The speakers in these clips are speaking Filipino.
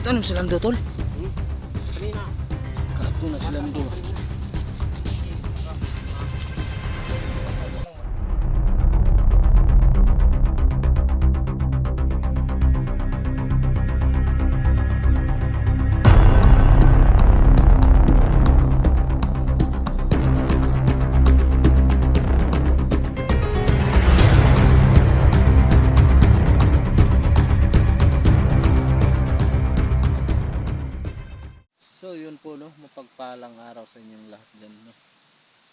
Tanong silang do, tol. Kanina. Kato na silang do. So yun po, no, mapagpalang araw sa inyong lahat dyan, no.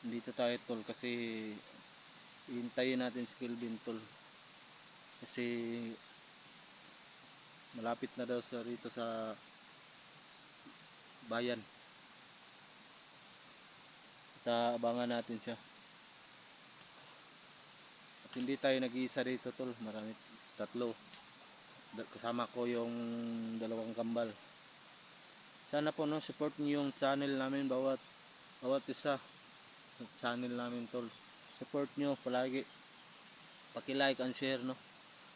Dito tayo, tol, kasi ihintayin natin si Kelvin, tol, kasi malapit na daw sa rito sa bayan at abangan natin siya. At hindi tayo nag-iisa rito, tol, marami, tatlo, kasama ko yung dalawang kambal. Sana po, no, support niyo yung channel namin, bawat isa channel namin, tol. Support niyo palagi, paki-like and share, no.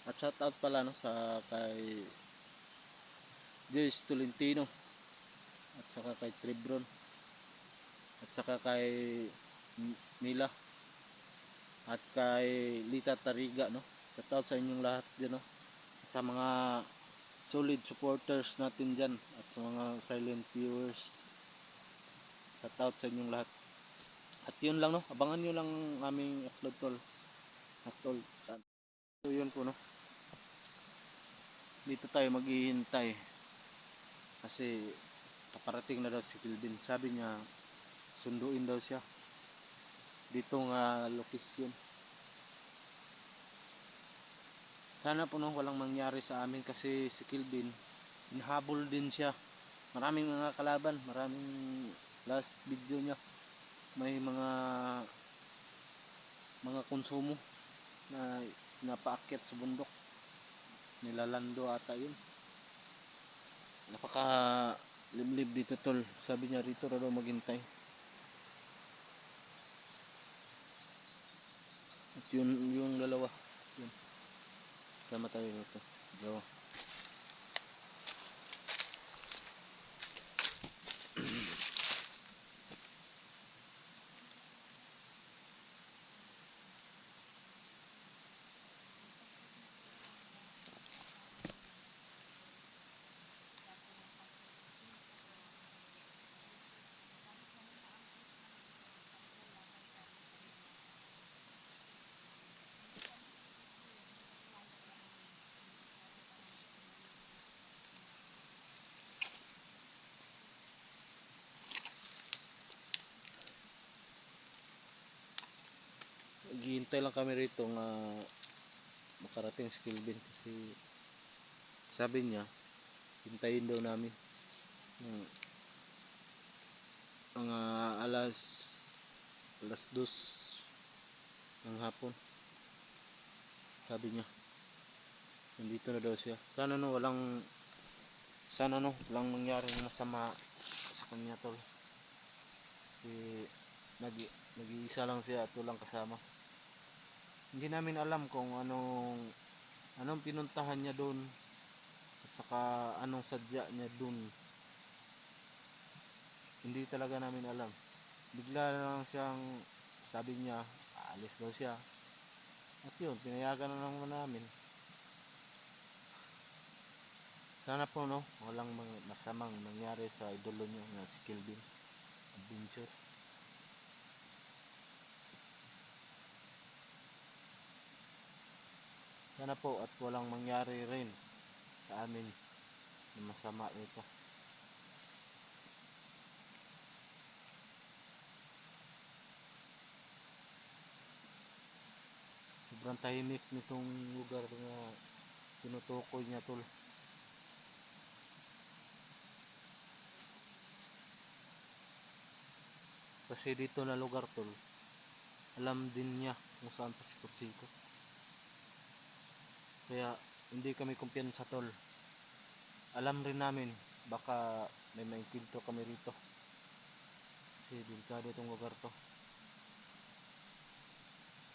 At shout out pala, no, sa kay Joyce Tolentino, at saka kay Tribron, at saka kay Nila, at kay Lita Tariga, no. Shout out sa inyong lahat din, no. At sa mga solid supporters natin dyan, at sa mga silent viewers, shout out sa inyong lahat. At yun lang, no, abangan nyo lang aming upload, tol. At tol, so yun po, no, dito tayo maghihintay kasi paparating na daw si Kelvin. Sabi niya sunduin daw siya dito nga location. Sana po, no, walang mangyari sa amin kasi si Kelvin hinahabol din siya. Maraming mga kalaban, maraming last video niya may mga konsumo na napaakyat sa bundok, nilalando ata yun. Napaka liblib dito, tol. Sabi niya rito raw maghintay. At yun yung dalawa, yun, sama tayo dito, dalawa. Naghihintay lang kami rito nga makarating si Kelvin kasi sabi niya hintayin daw namin mga alas 2 ng hapon. Sabi niya nandito na daw siya. Sana, no, walang mangyaring masama sa kanya, tol, kasi nag-iisa lang siya at walang kasama. Hindi namin alam kung anong pinuntahan niya doon at saka anong sadya niya doon. Hindi talaga namin alam. Bigla lang siyang sabi niya aalis daw siya. At yun, pinayagan na naman namin. Sana po, no, walang masamang nangyari sa idolo niyo na si Kelvin Adventure. Sana po at walang mangyari rin sa amin na masama ito. Sobrang tahimik nitong lugar na tinutukoy niya, tol. Kasi dito na lugar, tol, alam din niya kung saan pasikot-sikot. Kaya hindi kami kumpiyansa, tol. Alam rin namin baka may maingkwento kami rito kasi delikado itong lugar to.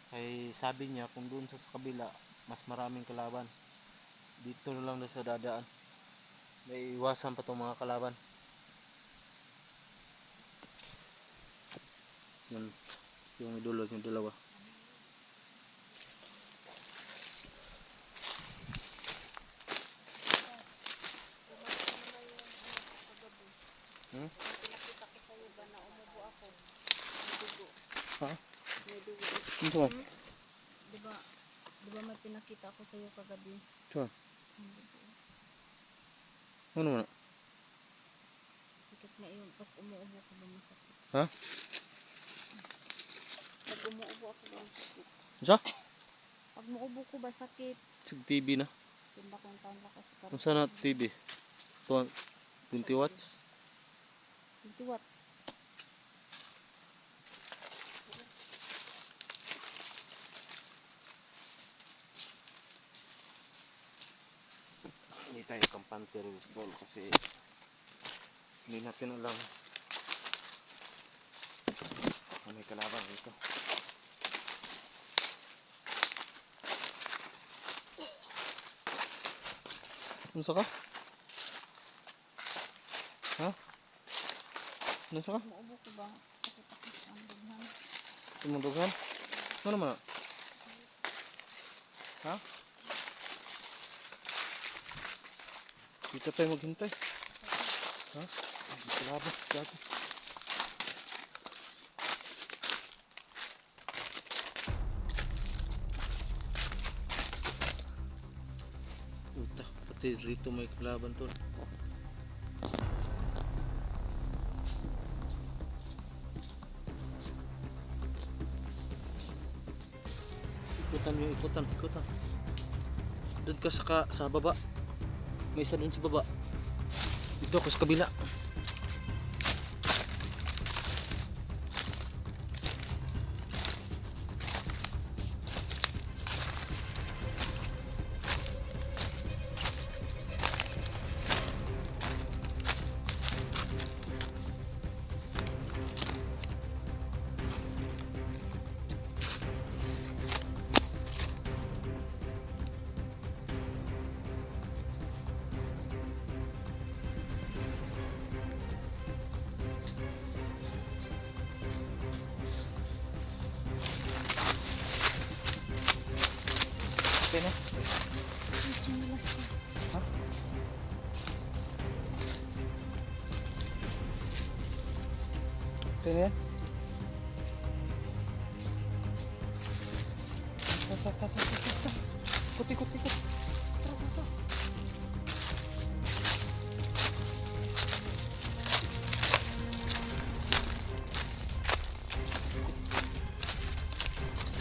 Kaya sabi niya kung doon sa kabila mas maraming kalaban, dito na lang na sa dadaan. May iwasan pa tong mga kalaban. Yun, yung idulog yung dalawa. Hmm? Pinakita ko sa'yo ba na umubo ako? May dugo. Ha? May dugo. Ito ba? Diba may pinakita ko sa'yo kagabi? Ito. Ang dugo. Ano na? Sakit nga yun. Pag umuubo ko ba masakit? Ha? Pag umuubo ako ba masakit? Sa? Pag umuubo ko ba sakit? Sig TV na. Simba ko yung taon lang kasi Kung saan na TV? 20 watts? 20 watts. Hindi tayo kampante rin tol kasi hindi natin alam kung may kalaban dito. Nasa ka? Ha? Nasa ka? Pag umuubo ko ba sakit ako sa ang dughan? Tumudugan? Ano naman? Ha? Dito tayo maghintay. Ha? Kalaban. Gago. Puta, pati rito may kalaban tol. Ikutan yung ikutan. Doon ka sa baba. May isa doon sa baba. Dito ako sa kabila. Okay na? Ang chinilas ko. Ha? Okay na yan? Ikot. Tara.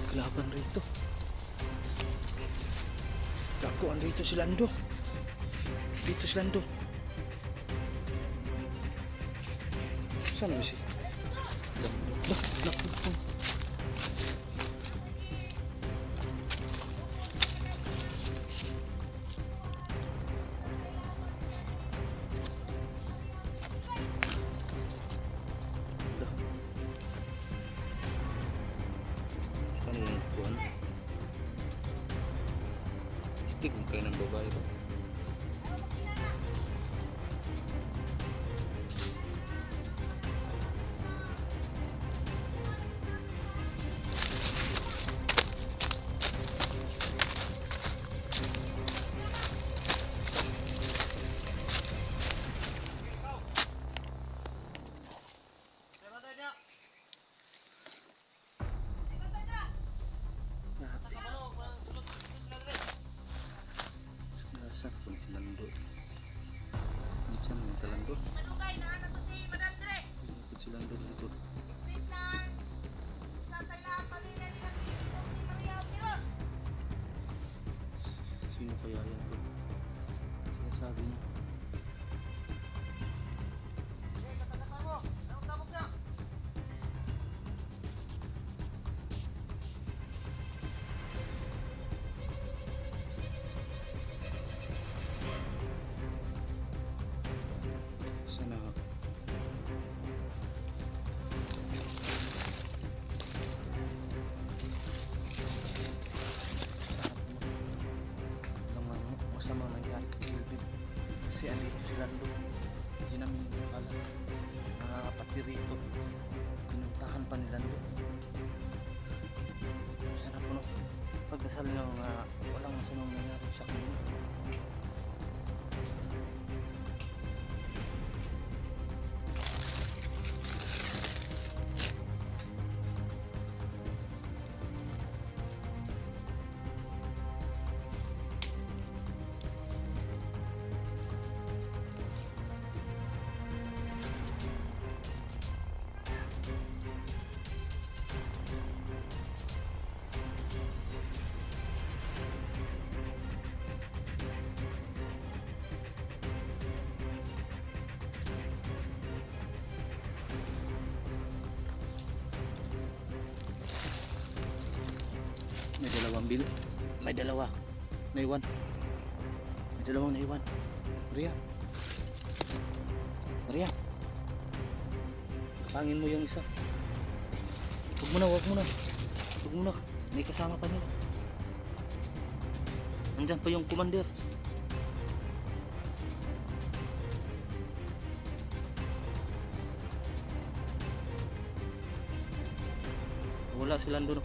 Kalaban rito. Gago, andito si Lando. Dito si Lando. Saan ba si? Lah. Saan yung kuhan? Stick mo kayo ng babae ba? Nasa pun si Lando. Minsan may Lando. Ikot si Lando dito. Sino kaya yan to? Sinasabi niya. Sana masamang nangyari kay David kasi andito sila Lando. Hindi namin alam. Pati rito, pinuntahan pa ni Lando. Sana po no, pagdasal nyo nga walang masamang nangyari sa kanila. May dalawang bil. May dalawa. Naiwan. May dalawang naiwan. Maria. Maria. Pangin mo yung isa. Huwag mo na, huwag mo na. Huwag mo na. May kasama pa nila. Nandyan pa yung commander. Wala silang doon.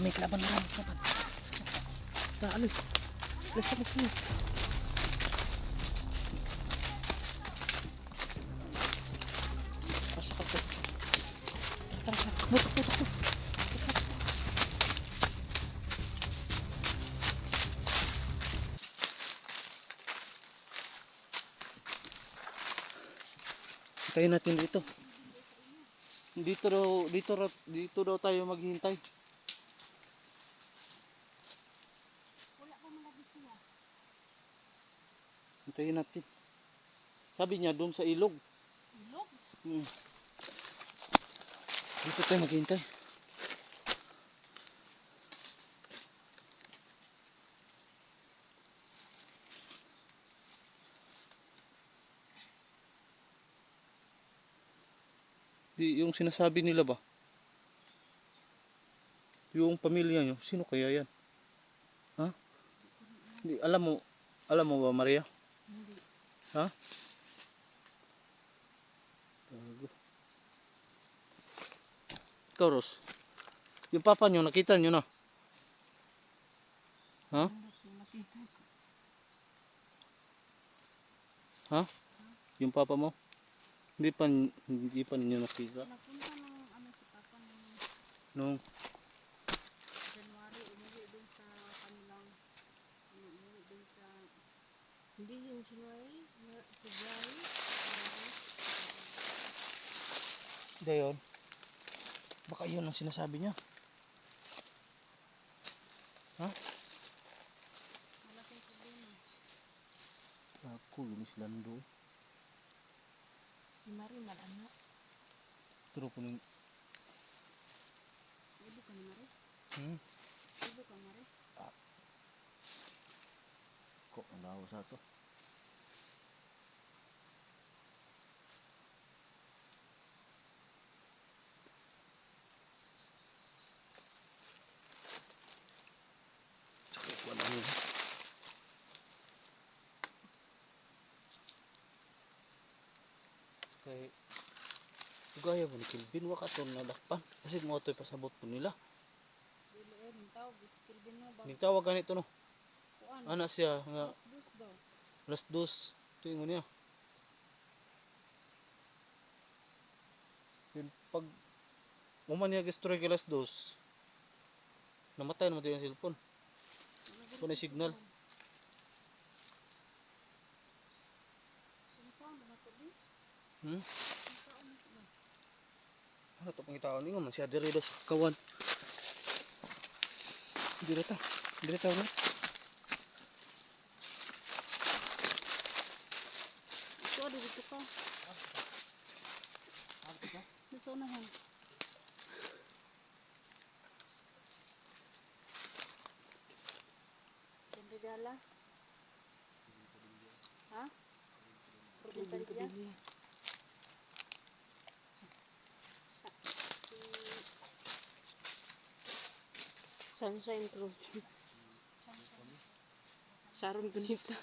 May kelaban na kelaban. Alis. Alis. Pasok. Tara. Butok. Hintayin natin dito. Dito daw tayo maghihintay. Hintayin natin. Sabi niya doon sa ilog. Ilog? Dito tayo maghihintay. Yung sinasabi nila ba? Yung pamilya nyo, sino kaya yan? Ha? Alam mo ba, Maria? Hindi. Ha? Bago. Ikaw, Ros. Yung papa nyo, nakita nyo na? Ha? Nakita ko. Ha? Yung papa mo? Hindi pa ninyo nakita. Napunta ng si Papa Nung January, umuwi dun sa kanilang, umuwi dun sa, hindi yung January, February. Dayon. Baka yun ang sinasabi niya. Ha? Malaking problema. Ako, lumis Lando. Si Marie malana. Turo po nung... Ibu ka ni Marie? Ibu ka Marie? Kok, ang lawa sa to. Sakit wala nyo. Kaya gaya mo ni Kilvin wakaton nadakpan kasi mo ito'y pasabot po nila. Dili tawag si Kilvin mo ba? Nitawag ganito no. Kuan. Ana siya nga Dus daw. alas 2 tingon niya. Yun pag uman niya gistroy alas 2 namatay naman yung cellphone. Kung signal. Ano to pangitaon ni nga man siya diri daw sa kawan. Diri ta no. Ito dito ka. Nasa unahan. Dala. Ha? Galing Padilla. Sunshine Cruz. Sharon Bonita.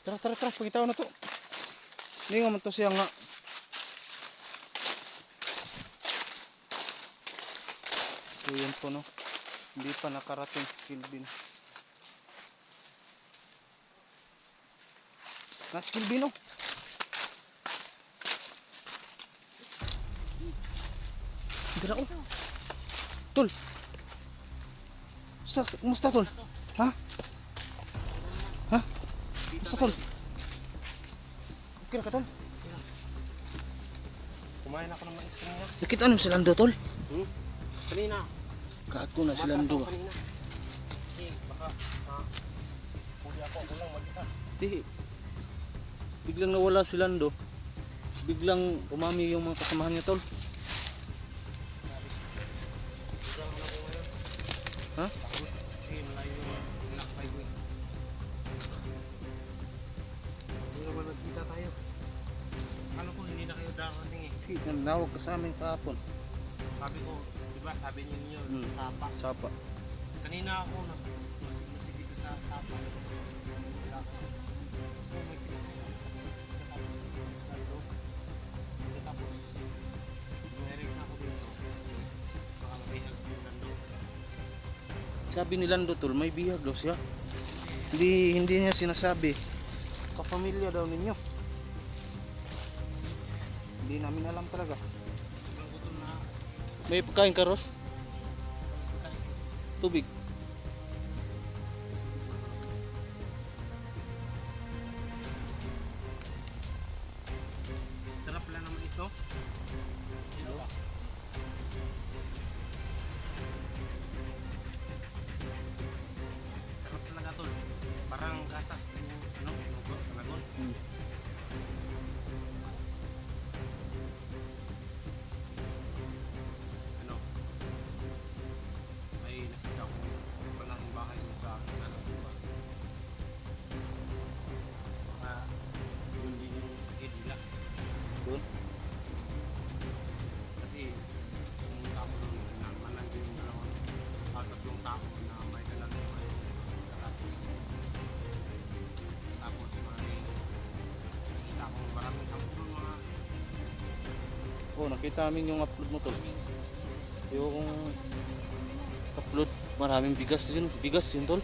Tara, pakita ko na to. Hindi nga man to siya nga. So yun po no. Hindi pa nakarating si Kilvin. Si Kilvin no. Dira ko. Tol. Kumusta tol? Ha? Kumusta tol? Okay na ka tol? Kumain ako ng mais kanina. Nakita ano si Lando tol? Kanina. Kaako na si Lando. Kumatas ako kanina. Baka huli ako lang mag-isa. Di. Biglang nawala si Lando. Biglang umami yung mga kasamahan niya tol. Biglang ako ngayon. Ha? Takot. Kasi malayo yung nilakbay ko. Hindi naman nagkita tayo. Akala ko hindi na kayo darating eh. Nanawag ka sa amin kahapon. Sabi ko, di ba sabi niyo Sapa. Sapa. Kanina ako nasi dito sa Sapa. Wala ako. Oh, may pinakain ako sa tapos meron na ako dito. Baka mabihag yung Lando. Sabi ni Lando tol, may bihag daw siya. Hindi niya sinasabi. Kapamilya daw ninyo. Hindi namin alam talaga. Sobrang gutom na ako. May pagkain ka Ros? Tubig. Sarap pala ng mais, no? Hello. Sarap talaga tol. Parang gatas yung panagon. Ano? May nakita ko malaking bahay dun sa akin na diba? Baka yun din yung idila. Doon. Kasi pumunta ako doon na manandun yung dalawang tatlong tao na may dalang may tapos may nakita ko maraming kampo ng mga Oh, nakita namin yung upload mo tol. Yung upload, maraming bigas yun. Bigas yun tol.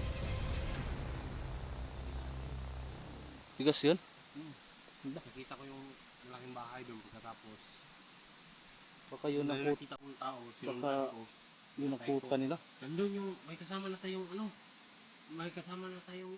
Bigas yun? nakita ko yung malaking bahay doon pagkatapos Baka yun may nakut nakita kong tao Baka- sinundan ko yung nakuta nila. nandun yung may kasama na tayong ano may kasama na tayong